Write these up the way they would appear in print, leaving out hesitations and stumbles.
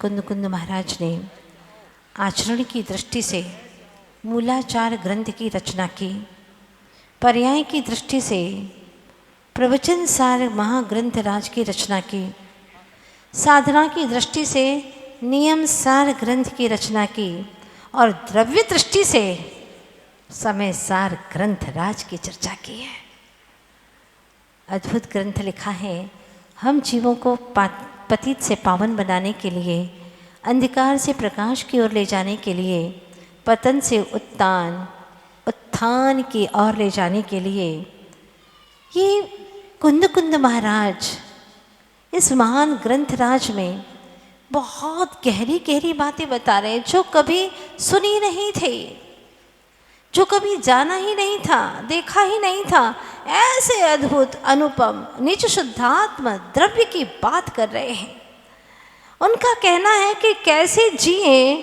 कुंद महाराज ने आचरण की दृष्टि से मूलाचार ग्रंथ की रचना की, पर्याय की दृष्टि से प्रवचन सार महाग्रंथ राज की रचना की, साधना की दृष्टि से नियम सार ग्रंथ की रचना की और द्रव्य दृष्टि से समय सार ग्रंथ राज की चर्चा की है। अद्भुत ग्रंथ लिखा है। हम जीवों को पतित से पावन बनाने के लिए, अंधकार से प्रकाश की ओर ले जाने के लिए, पतन से उत्थान की ओर ले जाने के लिए ये कुंद महाराज इस महान ग्रंथ राज में बहुत गहरी गहरी बातें बता रहे हैं जो कभी सुनी नहीं थी, जो कभी जाना ही नहीं था, देखा ही नहीं था। ऐसे अद्भुत अनुपम निज शुद्धात्म द्रव्य की बात कर रहे हैं। उनका कहना है कि कैसे जिए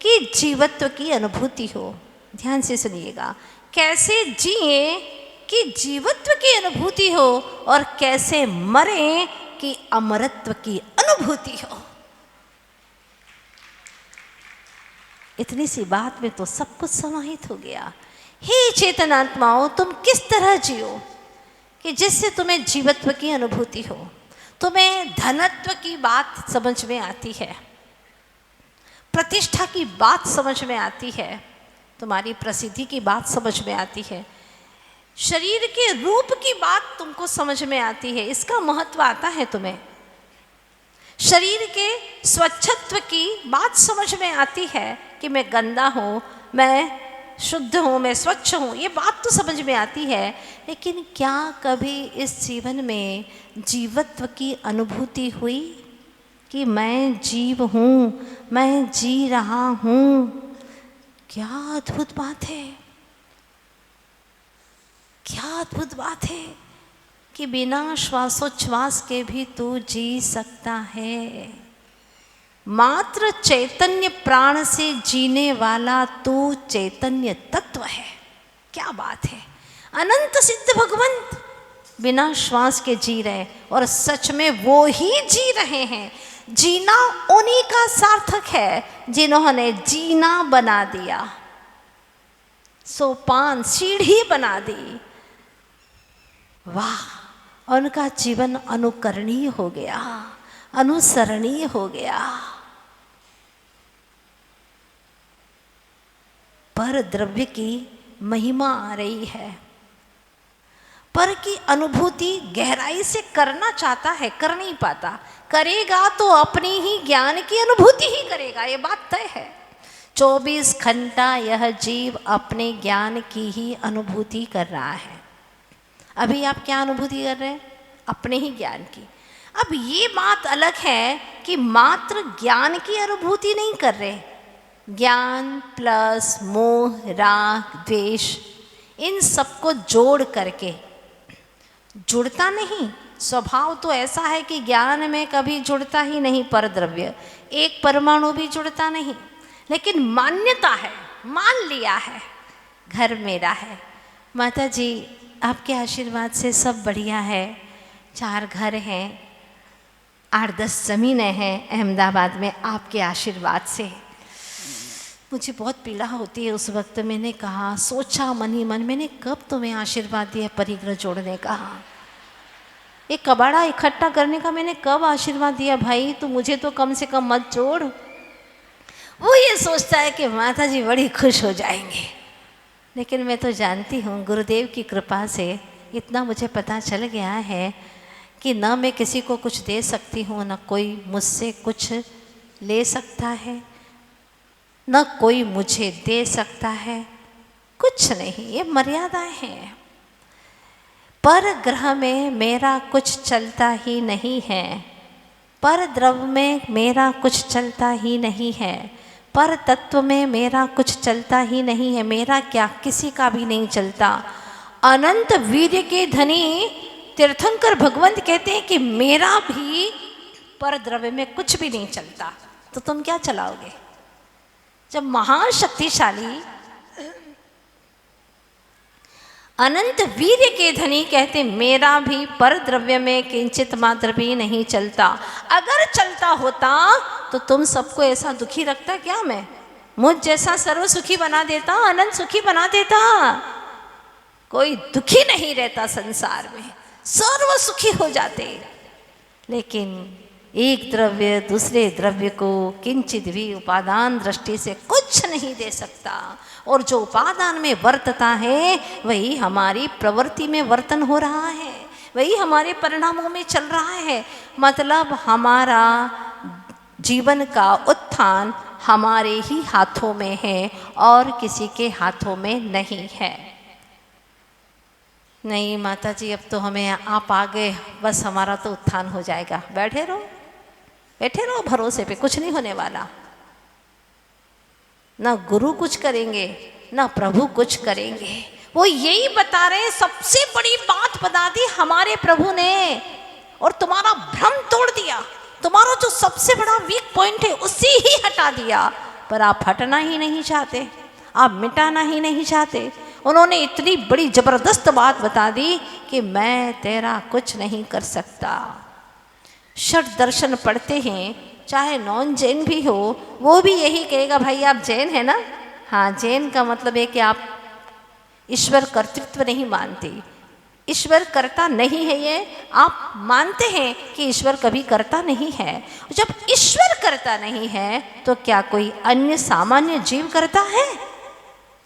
कि जीवत्व की अनुभूति हो। ध्यान से सुनिएगा, कैसे जिए कि जीवत्व की अनुभूति हो और कैसे मरे कि अमरत्व की अनुभूति हो। इतनी सी बात में तो सब कुछ समाहित हो गया। हे चेतनात्माओं, तुम किस तरह जियो कि जिससे तुम्हें जीवत्व की अनुभूति हो, तुम्हें धनत्व की बात समझ में आती है, प्रतिष्ठा की बात समझ में आती है, तुम्हारी प्रसिद्धि की बात समझ में आती है, शरीर के रूप की बात तुमको समझ में आती है, इसका महत्व आता है तुम्हें, शरीर के स्वच्छत्व की बात समझ में आती है कि मैं गंदा हूँ, मैं शुद्ध हूँ, मैं स्वच्छ हूँ, ये बात तो समझ में आती है। लेकिन क्या कभी इस जीवन में जीवत्व की अनुभूति हुई कि मैं जीव हूँ, मैं जी रहा हूँ? क्या अद्भुत बात है, क्या अद्भुत बात है कि बिना श्वासोच्छ्वास के भी तू जी सकता है। मात्र चैतन्य प्राण से जीने वाला तू चैतन्य तत्व है। क्या बात है, अनंत सिद्ध भगवंत बिना श्वास के जी रहे और सच में वो ही जी रहे हैं। जीना उन्हीं का सार्थक है जिन्होंने जीना बना दिया, सोपान सीढ़ी बना दी। वाह, उनका जीवन अनुकरणीय हो गया, अनुसरणीय हो गया। पर द्रव्य की महिमा आ रही है। पर की अनुभूति गहराई से करना चाहता है, कर नहीं पाता। करेगा तो अपनी ही ज्ञान की अनुभूति ही करेगा, ये बात तय है। 24 घंटा यह जीव अपने ज्ञान की ही अनुभूति कर रहा है। अभी आप क्या अनुभूति कर रहे हैं? अपने ही ज्ञान की। अब ये बात अलग है कि मात्र ज्ञान की अनुभूति नहीं कर रहे, ज्ञान प्लस मोह, राग, द्वेष, इन सबको जोड़ करके। जुड़ता नहीं, स्वभाव तो ऐसा है कि ज्ञान में कभी जुड़ता ही नहीं पर द्रव्य, एक परमाणु भी जुड़ता नहीं। लेकिन मान्यता है, मान लिया है, घर मेरा है। माता जी आपके आशीर्वाद से सब बढ़िया है। 4 घर हैं, 8-10 ज़मीनें हैं अहमदाबाद में, आपके आशीर्वाद से। मुझे बहुत पीड़ा होती है। उस वक्त मैंने कहा, सोचा मन ही मन, मैंने कब तुम्हें आशीर्वाद दिया परिग्रह जोड़ने का, ये कबाड़ा इकट्ठा करने का मैंने कब आशीर्वाद दिया? भाई तो मुझे तो कम से कम मत जोड़। वो ये सोचता है कि माता जी बड़ी खुश हो जाएंगे। लेकिन मैं तो जानती हूँ गुरुदेव की कृपा से इतना मुझे पता चल गया है कि न मैं किसी को कुछ दे सकती हूँ, न कोई मुझसे कुछ ले सकता है, न कोई मुझे दे सकता है, कुछ नहीं, ये मर्यादाएं हैं। पर ग्रह में मेरा कुछ चलता ही नहीं है, पर द्रव्य में मेरा कुछ चलता ही नहीं है, पर तत्व में मेरा कुछ चलता ही नहीं है। मेरा क्या, किसी का भी नहीं चलता। अनंत वीर्य के धनी तीर्थंकर भगवंत कहते हैं कि मेरा भी पर द्रव्य में कुछ भी नहीं चलता। तो तुम क्या चलाओगे? जब महान शक्तिशाली अनंत वीर्य के धनी कहते मेरा भी पर द्रव्य में किंचित मात्र भी नहीं चलता। अगर चलता होता तो तुम सबको ऐसा दुखी रखता क्या? मैं मुझ जैसा सर्व सुखी बना देता, अनंत सुखी बना देता। कोई दुखी नहीं रहता संसार में, सर्व सुखी हो जाते। लेकिन एक द्रव्य दूसरे द्रव्य को किंचित भी उपादान दृष्टि से कुछ नहीं दे सकता, और जो उपादान में वर्तता है वही हमारी प्रवृत्ति में वर्तन हो रहा है, वही हमारे परिणामों में चल रहा है। मतलब हमारा जीवन का उत्थान हमारे ही हाथों में है और किसी के हाथों में नहीं है। नहीं माता जी, अब तो हमें आप आ गए, बस हमारा तो उत्थान हो जाएगा। बैठे रहो, बैठे रहो भरोसे पे, कुछ नहीं होने वाला। ना गुरु कुछ करेंगे ना प्रभु कुछ करेंगे। वो यही बता रहे हैं, सबसे बड़ी बात बता दी हमारे प्रभु ने, और तुम्हारा भ्रम तोड़ दिया। तुम्हारा जो सबसे बड़ा वीक पॉइंट है उसी ही हटा दिया, पर आप हटना ही नहीं चाहते, आप मिटाना ही नहीं चाहते। उन्होंने इतनी बड़ी जबरदस्त बात बता दी कि मैं तेरा कुछ नहीं कर सकता। षट दर्शन पढ़ते हैं, चाहे नॉन जैन भी हो, वो भी यही कहेगा, भाई आप जैन है ना? हाँ, जैन का मतलब है कि आप ईश्वर कर्तृत्व नहीं मानते, ईश्वर करता नहीं है। ये आप मानते हैं कि ईश्वर कभी करता नहीं है। जब ईश्वर करता नहीं है तो क्या कोई अन्य सामान्य जीव करता है?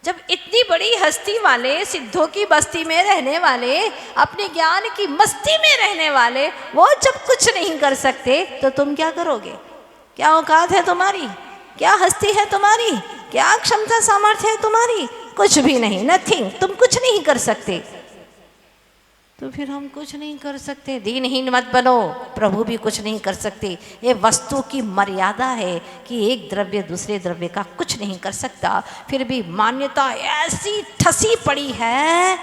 जब इतनी बड़ी हस्ती वाले, सिद्धों की बस्ती में रहने वाले, अपने ज्ञान की मस्ती में रहने वाले, वो जब कुछ नहीं कर सकते तो तुम क्या करोगे? क्या औकात है तुम्हारी? क्या हस्ती है तुम्हारी? क्या क्षमता सामर्थ्य है तुम्हारी? कुछ भी नहीं, नथिंग। तुम कुछ नहीं कर सकते। तो फिर हम कुछ नहीं कर सकते, दीनहीन मत बनो। प्रभु भी कुछ नहीं कर सकते। ये वस्तु की मर्यादा है कि एक द्रव्य दूसरे द्रव्य का कुछ नहीं कर सकता। फिर भी मान्यता ऐसी ठसी पड़ी है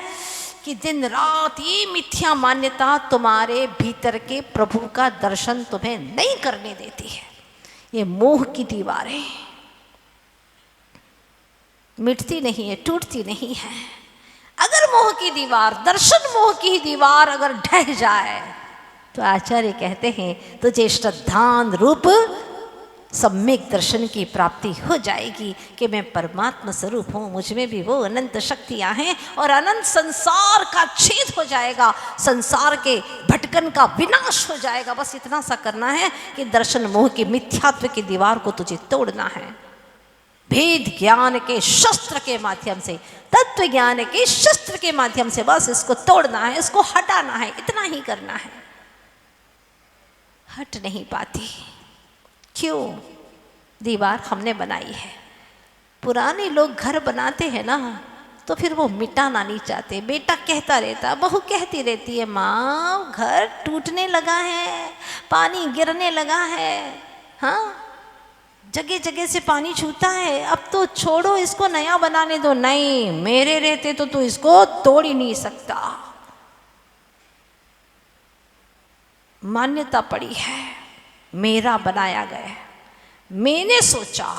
कि दिन रात ये मिथ्या मान्यता तुम्हारे भीतर के प्रभु का दर्शन तुम्हें नहीं करने देती है। ये मोह की दीवारें मिटती नहीं है, टूटती नहीं है। अगर मोह की दीवार, दर्शन मोह की दीवार अगर ढह जाए तो आचार्य कहते हैं तुझे श्रद्धान रूप सम्यक दर्शन की प्राप्ति हो जाएगी कि मैं परमात्मा स्वरूप हूँ, मुझ में भी वो अनंत शक्तियाँ हैं, और अनंत संसार का छेद हो जाएगा, संसार के भटकन का विनाश हो जाएगा। बस इतना सा करना है कि दर्शन मोह की मिथ्यात्व की दीवार को तुझे तोड़ना है। भेद ज्ञान के शस्त्र के माध्यम से, तत्व ज्ञान के शस्त्र के माध्यम से बस इसको तोड़ना है, इसको हटाना है, इतना ही करना है। हट नहीं पाती। क्यों? दीवार हमने बनाई है। पुराने लोग घर बनाते हैं ना, तो फिर वो मिटाना नहीं चाहते। बेटा कहता रहता, बहू कहती रहती है, माँ घर टूटने लगा है, पानी गिरने लगा है, हाँ जगह जगह से पानी छूता है, अब तो छोड़ो, इसको नया बनाने दो। नहीं, मेरे रहते तो तू इसको तोड़ ही नहीं सकता। मान्यता पड़ी है, मेरा बनाया गया, मैंने सोचा,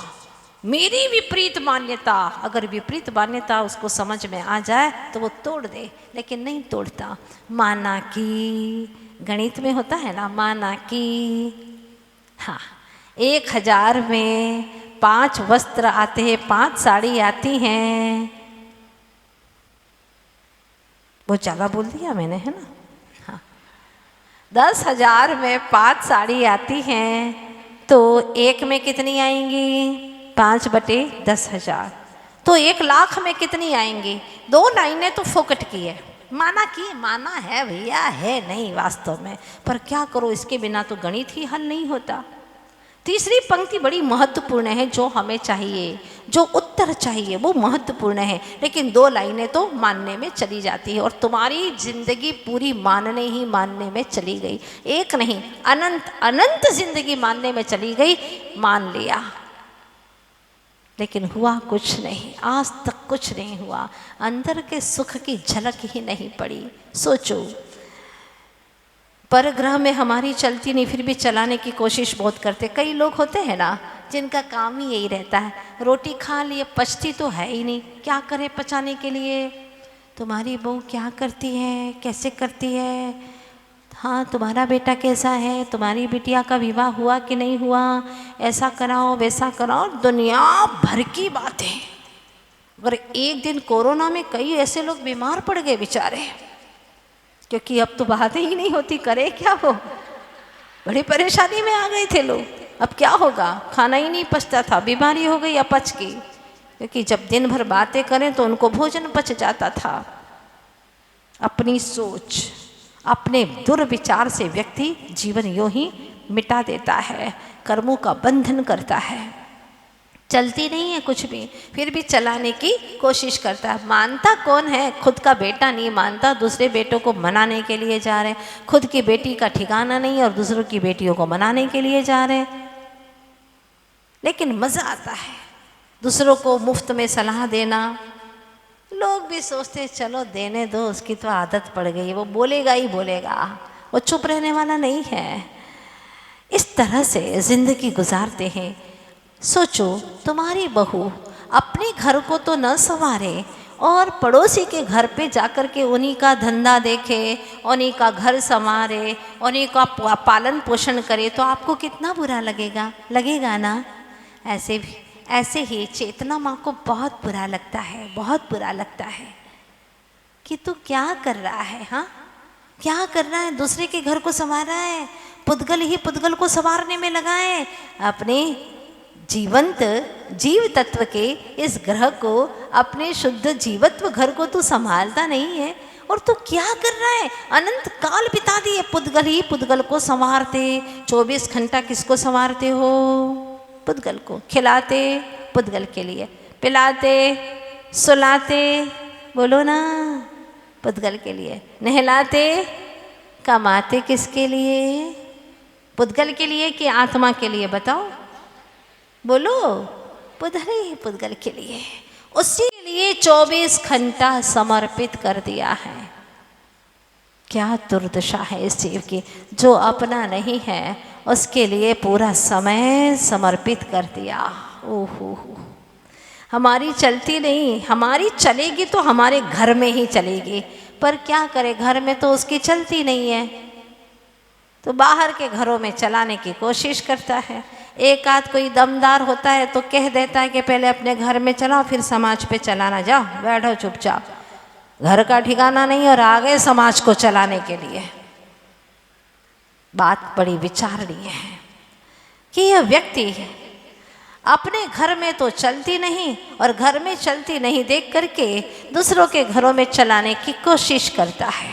मेरी विपरीत मान्यता। अगर विपरीत मान्यता उसको समझ में आ जाए तो वो तोड़ दे, लेकिन नहीं तोड़ता। माना कि गणित में होता है ना, माना कि हाँ 1000 में 5 वस्त्र आते हैं, 5 साड़ी आती हैं। वो ज़्यादा बोल दिया मैंने, है ना? हाँ 10,000 में 5 साड़ी आती हैं, तो एक में कितनी आएंगी? 5/10,000। तो 1,00,000 में कितनी आएंगी? 2 लाइनें तो फोकट की है। माना कि माना है भैया, है नहीं वास्तव में, पर क्या करो, इसके बिना तो गणित ही हल नहीं होता। तीसरी पंक्ति बड़ी महत्वपूर्ण है, जो हमें चाहिए, जो उत्तर चाहिए वो महत्वपूर्ण है, लेकिन 2 लाइनें तो मानने में चली जाती है, और तुम्हारी जिंदगी पूरी मानने ही मानने में चली गई। एक नहीं, अनंत अनंत जिंदगी मानने में चली गई। मान लिया, लेकिन हुआ कुछ नहीं, आज तक कुछ नहीं हुआ। अंदर के सुख की झलक ही नहीं पड़ी। सोचो, परग्रह में हमारी चलती नहीं, फिर भी चलाने की कोशिश बहुत करते। कई लोग होते हैं ना जिनका काम ही यही रहता है, रोटी खा लिए, पचती तो है ही नहीं, क्या करें पचाने के लिए? तुम्हारी बहू क्या करती है, कैसे करती है, हाँ तुम्हारा बेटा कैसा है, तुम्हारी बिटिया का विवाह हुआ कि नहीं हुआ, ऐसा कराओ वैसा कराओ, दुनिया भर की बातें। अगर एक दिन कोरोना में कई ऐसे लोग बीमार पड़ गए बेचारे, क्योंकि अब तो बातें ही नहीं होती, करे क्या वो, बड़ी परेशानी में आ गए थे लोग। अब क्या होगा, खाना ही नहीं पचता था, बीमारी हो गई अपच की, क्योंकि जब दिन भर बातें करें तो उनको भोजन पच जाता था। अपनी सोच, अपने दुर्विचार से व्यक्ति जीवन यूं ही मिटा देता है, कर्मों का बंधन करता है, चलती नहीं है कुछ भी, फिर भी चलाने की कोशिश करता है। मानता कौन है, खुद का बेटा नहीं मानता, दूसरे बेटों को मनाने के लिए जा रहे हैं। खुद की बेटी का ठिकाना नहीं और दूसरों की बेटियों को मनाने के लिए जा रहे हैं। लेकिन मज़ा आता है दूसरों को मुफ्त में सलाह देना। लोग भी सोचते हैं चलो देने दो, उसकी तो आदत पड़ गई है, वो बोलेगा ही बोलेगा, वो चुप रहने वाला नहीं है। इस तरह से जिंदगी गुजारते हैं। सोचो तुम्हारी बहू अपने घर को तो न संवारे और पड़ोसी के घर पे जाकर के उन्हीं का धंधा देखे, उन्हीं का घर संवारे, उन्हीं का पालन पोषण करे, तो आपको कितना बुरा लगेगा, लगेगा ना। ऐसे ही चेतना माँ को बहुत बुरा लगता है, बहुत बुरा लगता है कि तू क्या कर रहा है, हाँ क्या कर रहा है, दूसरे के घर को संवार रहा है, पुद्गल ही पुद्गल को संवारने में लगा है। अपने जीवंत जीव तत्व के इस ग्रह को, अपने शुद्ध जीवत्व घर को तू संभालता नहीं है, और तू क्या कर रहा है, अनंत काल बिता दिए पुद्गल ही पुद्गल को संवारते। 24 घंटा किसको संवारते हो, पुद्गल को। खिलाते पुद्गल के लिए, पिलाते सुलाते, बोलो ना, पुद्गल के लिए। नहलाते कमाते किसके लिए, पुद्गल के लिए कि आत्मा के लिए, बताओ, बोलो, पुद्गल के लिए। उसी लिए 24 घंटा समर्पित कर दिया है। क्या दुर्दशा है इस जीव की, जो अपना नहीं है उसके लिए पूरा समय समर्पित कर दिया। ओहो, हमारी चलती नहीं, हमारी चलेगी तो हमारे घर में ही चलेगी, पर क्या करे, घर में तो उसकी चलती नहीं है, तो बाहर के घरों में चलाने की कोशिश करता है। एक आध कोई दमदार होता है तो कह देता है कि पहले अपने घर में चलाओ फिर समाज पे चलाना, जाओ बैठो चुपचाप, घर का ठिकाना नहीं और आ गए समाज को चलाने के लिए। बात बड़ी विचारणीय है कि यह व्यक्ति अपने घर में तो चलती नहीं और घर में चलती नहीं देख करके दूसरों के घरों में चलाने की कोशिश करता है।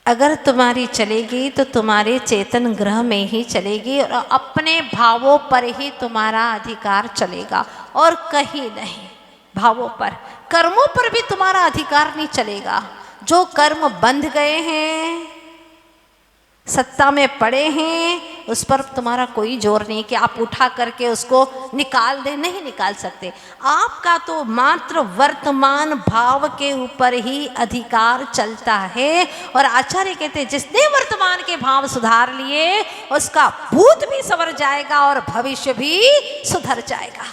अगर तुम्हारी चलेगी तो तुम्हारे चेतन ग्रह में ही चलेगी और अपने भावों पर ही तुम्हारा अधिकार चलेगा और कहीं नहीं। भावों पर, कर्मों पर भी तुम्हारा अधिकार नहीं चलेगा। जो कर्म बंध गए हैं, सत्ता में पड़े हैं, उस पर तुम्हारा कोई जोर नहीं कि आप उठा करके उसको निकाल दें, नहीं निकाल सकते। आपका तो मात्र वर्तमान भाव के ऊपर ही अधिकार चलता है। और आचार्य कहते हैं जिसने वर्तमान के भाव सुधार लिए उसका भूत भी संवर जाएगा और भविष्य भी सुधर जाएगा।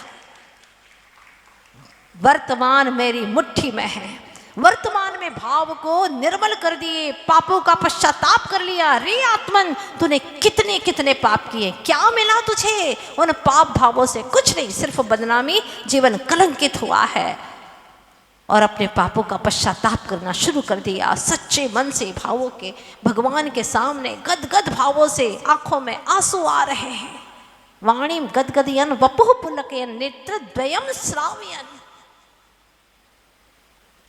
वर्तमान मेरी मुट्ठी में है, वर्तमान में भाव को निर्मल कर दिए, पापों का पश्चाताप कर लिया। रे आत्मन, तूने कितने कितने पाप किए, क्या मिला तुझे उन पाप भावों से? कुछ नहीं, सिर्फ बदनामी, जीवन कलंकित हुआ है। और अपने पापों का पश्चाताप करना शुरू कर दिया। सच्चे मन से भावों के भगवान के सामने गदगद भावों से आंखों में आंसू आ रहे हैं। वाणी गदगदयन वपुः पुलकयन नेत्र द्वयम श्रावयन,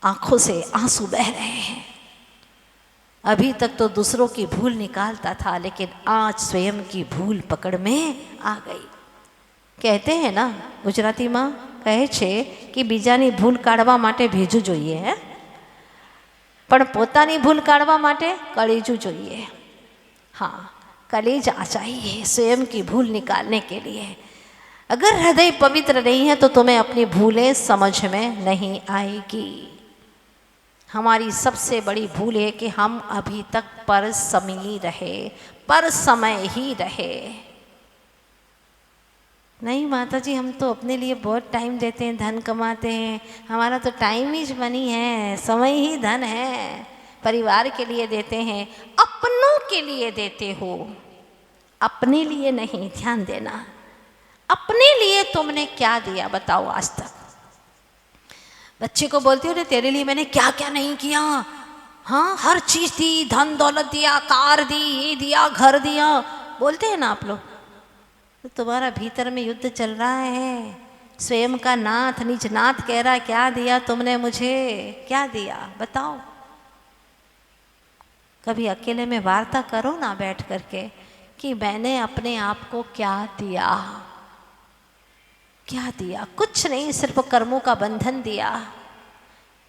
आंखों से आंसू बह रहे हैं। अभी तक तो दूसरों की भूल निकालता था, लेकिन आज स्वयं की भूल पकड़ में आ गई। कहते हैं ना, गुजराती में કહે છે કે બીજાની ભૂલ કાઢવા માટે ભેજું જોઈએ, પણ પોતાની ભૂલ કાઢવા માટે કળીજું જોઈએ। हाँ, कलेजा चाहिए स्वयं की भूल निकालने के लिए। अगर हृदय पवित्र नहीं है तो तुम्हें अपनी भूलें समझ में नहीं आएगी। हमारी सबसे बड़ी भूल है कि हम अभी तक पर समय रहे, पर समय ही रहे। नहीं माता जी, हम तो अपने लिए बहुत टाइम देते हैं, धन कमाते हैं, हमारा तो टाइम ही मनी है, समय ही धन है, परिवार के लिए देते हैं, अपनों के लिए देते हो, अपने लिए नहीं। ध्यान देना, अपने लिए तुमने क्या दिया बताओ आज तक? बच्चे को बोलती हो ना, तेरे लिए मैंने क्या क्या नहीं किया, हाँ हर चीज दी, धन दौलत दिया, कार दी, ये दिया, घर दिया, बोलते हैं ना आप लोग। तो तुम्हारा भीतर में युद्ध चल रहा है, स्वयं का नाथ निज नाथ कह रहा है, क्या दिया तुमने मुझे, क्या दिया बताओ? कभी अकेले में वार्ता करो ना बैठ करके कि मैंने अपने आप को क्या दिया, क्या दिया? कुछ नहीं, सिर्फ कर्मों का बंधन दिया,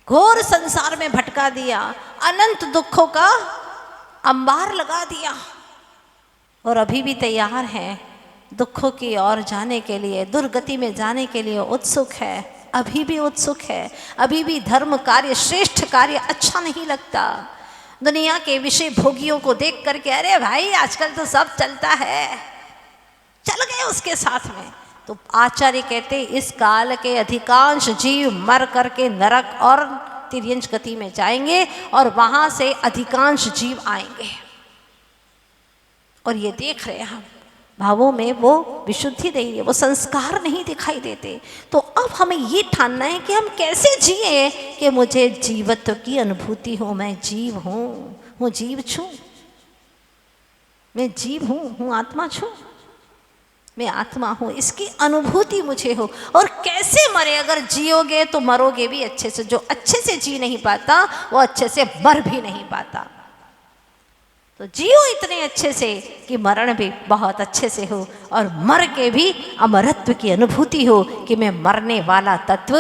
घोर संसार में भटका दिया, अनंत दुखों का अंबार लगा दिया, और अभी भी तैयार है दुखों की ओर जाने के लिए, दुर्गति में जाने के लिए उत्सुक है, अभी भी उत्सुक है, अभी भी धर्म कार्य, श्रेष्ठ कार्य अच्छा नहीं लगता। दुनिया के विषय भोगियों को देख करके अरे भाई आजकल तो सब चलता है, चल गए उसके साथ में। तो आचार्य कहते इस काल के अधिकांश जीव मर करके नरक और तिर्यंच गति में जाएंगे, और वहां से अधिकांश जीव आएंगे। और ये देख रहे हैं हम, भावों में वो विशुद्धि नहीं है, वो संस्कार नहीं दिखाई देते। तो अब हमें ये ठानना है कि हम कैसे जिए कि मुझे जीवत्व की अनुभूति हो, मैं जीव हूँ जीव छूँ, मैं जीव हूँ आत्मा छूँ, मैं आत्मा हूँ, इसकी अनुभूति मुझे हो। और कैसे मरे? अगर जियोगे तो मरोगे भी अच्छे से। जो अच्छे से जी नहीं पाता वो अच्छे से मर भी नहीं पाता। तो जियो इतने अच्छे से कि मरण भी बहुत अच्छे से हो, और मर के भी अमरत्व की अनुभूति हो कि मैं मरने वाला तत्व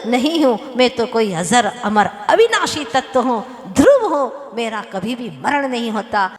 नहीं हूँ, मैं तो कोई अजर अमर अविनाशी तत्व हूँ, ध्रुव हूँ, मेरा कभी भी मरण नहीं होता।